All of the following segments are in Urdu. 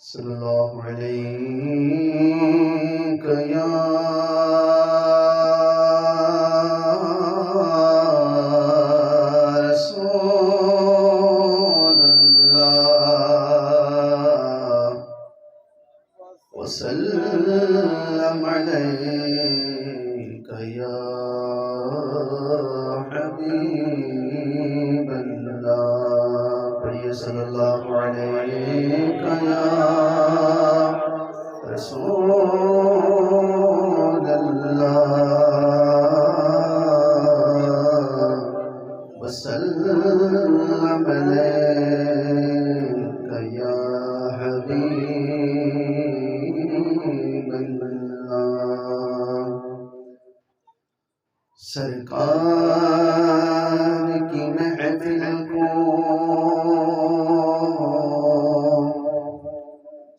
صلی اللہ علیک یا رسول اللہ وسلم علیک یا حبیب اللہ پڑھیے صلی اللہ علیک یا رسول اللہ وسلم علیک یا حبیب اللہ سرکار کی محفل کو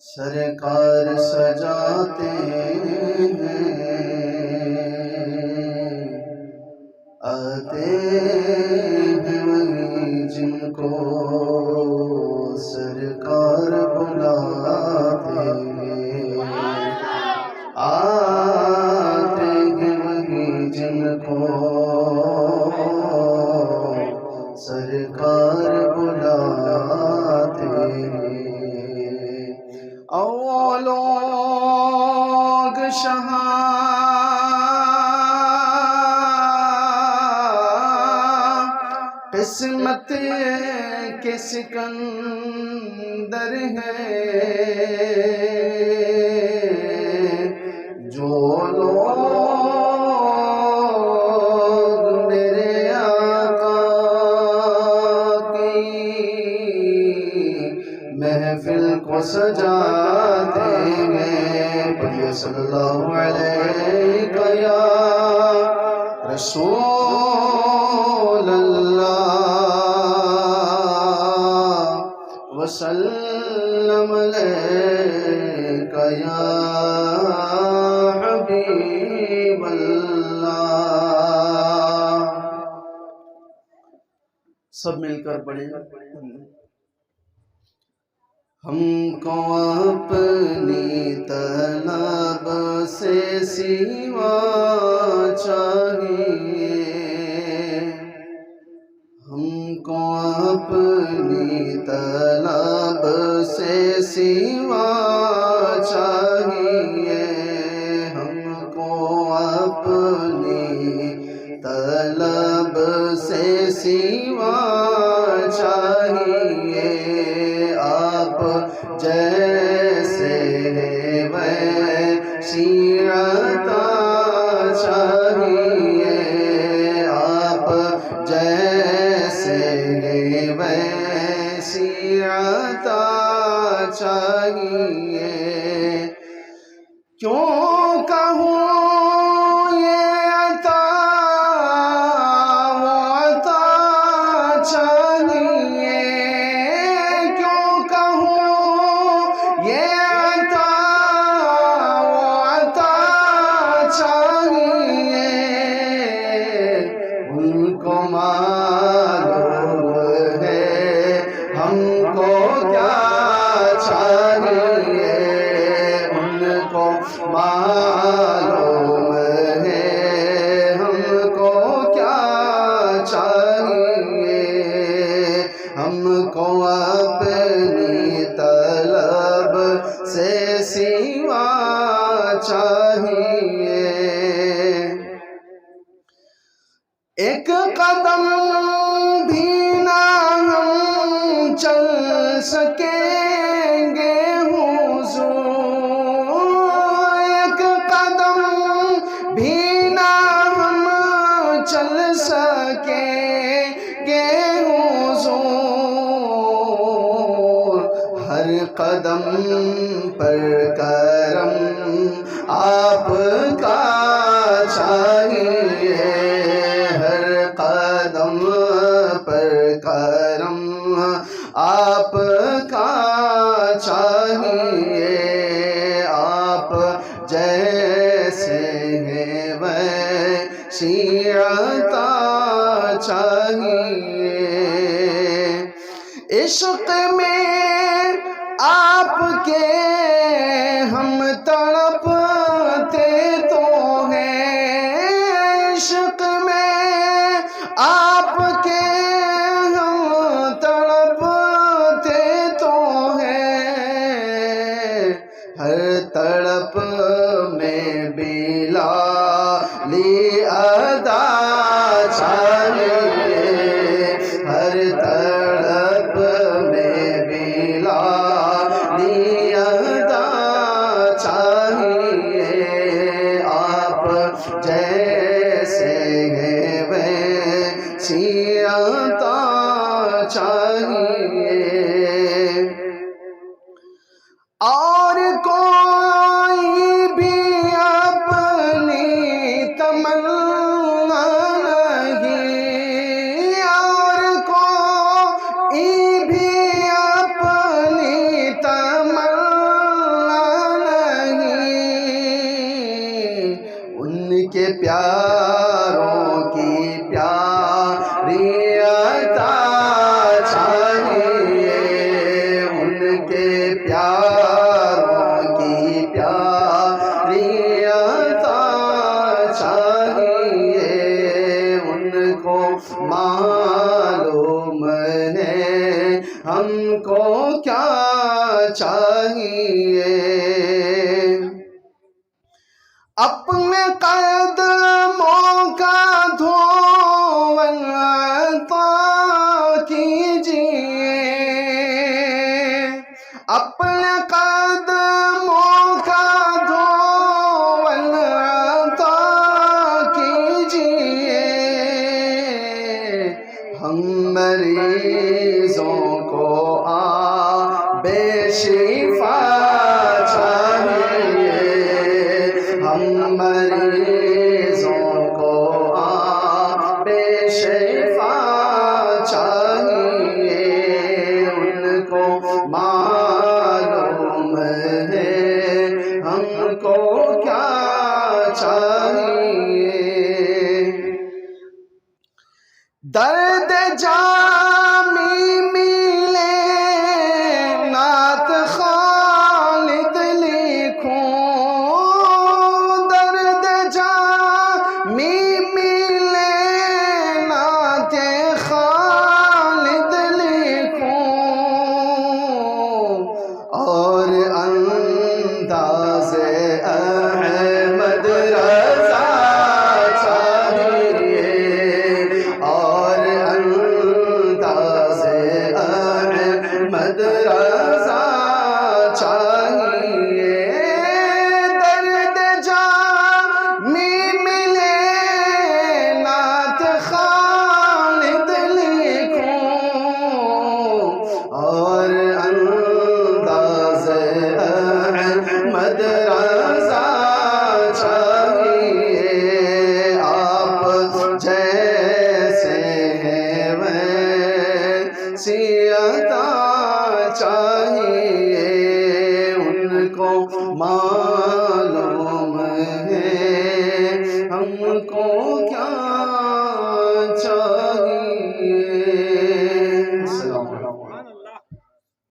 سرکار سجاتے ہیں آتے ہیں وہی جن کو سرکار بلاتے ہیں آتے ہیں وہی جن کو سرکار بلاتے ہیں اولوگ شہاں قسمت کے سکندر ہیں جو لوگ میرے آقا کی محفل کو سجاتے ہیں پڑھیے صلی اللہ علیہ یا رسول اللہ وسلم علیک یا حبیب اللہ سب مل کر پڑھیں ہم کو اپنی طلب سے سوا چاہیے ہم کو اپنی طلب سے سوا چاہیے ہم کو اپنی طلب سے سوا چاہیے آپ جیسے ویسی عطا چاہیے آپ جیسے ویسی عطا چاہیے کیوں کہوں معلوم ہے ہم کو کیا چاہیے ہم کو اپنی طلب سے سوا چاہیے ایک قدم بھی نہ ہم چل سکیں گے چل سکیں گے حضور ہر قدم پر کرم آپ کا چاہیے ہر قدم پر کرم آپ کا چاہیے آپ جیسے ہیں ویسی عطا چاہیے عشق میں آپ کے ہم تڑپتے تو ہیں عشق میں، آپ کے ہم تڑپتے تو ہیں، ہر تڑپ میں بلالی ادا چاہیے، ہر تڑپ میں بلالی ادا چاہیے، آپ جیسے ہیں ویسی عطا چاہیے، اور کوئی بھی اپنی تمنا نہیں، اور کوئی بھی اپنی تمنا نہیں، ان کے پیاروں کی پیاری عطا چاہیے، ان کے پیاروں کی پیاری عطا چاہیے، ان کو معلوم ہے ہم کو کیا چاہیے، اپنے قدموں کا دھوون عطا کیجیے، اپنے قدموں کا دھوون عطا کیجیے، ہم مریضوں کو آب شفا چاہیے، ہم مریضوں کو آب شفا چاہیے، ان کو معلوم ہے ہم کو کیا چاہیے، درد جامی ملے نعت خالد لکھوں، درد جامی ملے نعت خالد لکھوں، اور انداز احمد رضا چاہیے، اور انداز احمد رضا چاہیے، درد جامی ملے نعت خالد لکھوں، اور انداز احمد رضا چاہیے، آپ جیسے ہیں ویسی عطا چاہیے، ان کو